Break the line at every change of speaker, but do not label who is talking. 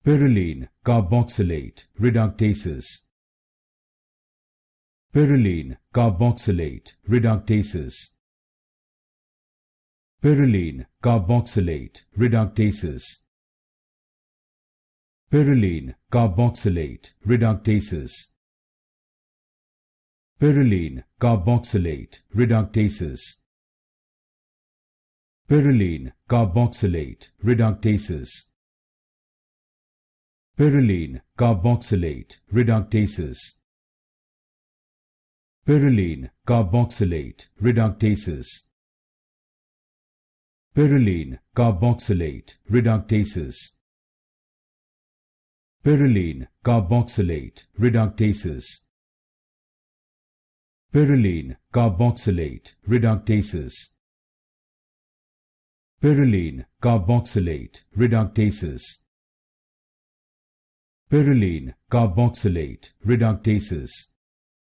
Pyrroline Carboxylate Reductases. Pyrroline Carboxylate Reductases. Pyrroline Carboxylate Reductases. Pyrroline Carboxylate Reductases. Pyrroline Carboxylate Reductases. Pyrroline Carboxylate Reductases. Pyrroline Carboxylate Reductases. Pyrroline Carboxylate Reductases. Pyrroline Carboxylate Reductases. Pyrroline Carboxylate Reductases. Pyrroline Carboxylate Reductases. Pyrroline Carboxylate Reductases. Pyrroline Carboxylate Reductases.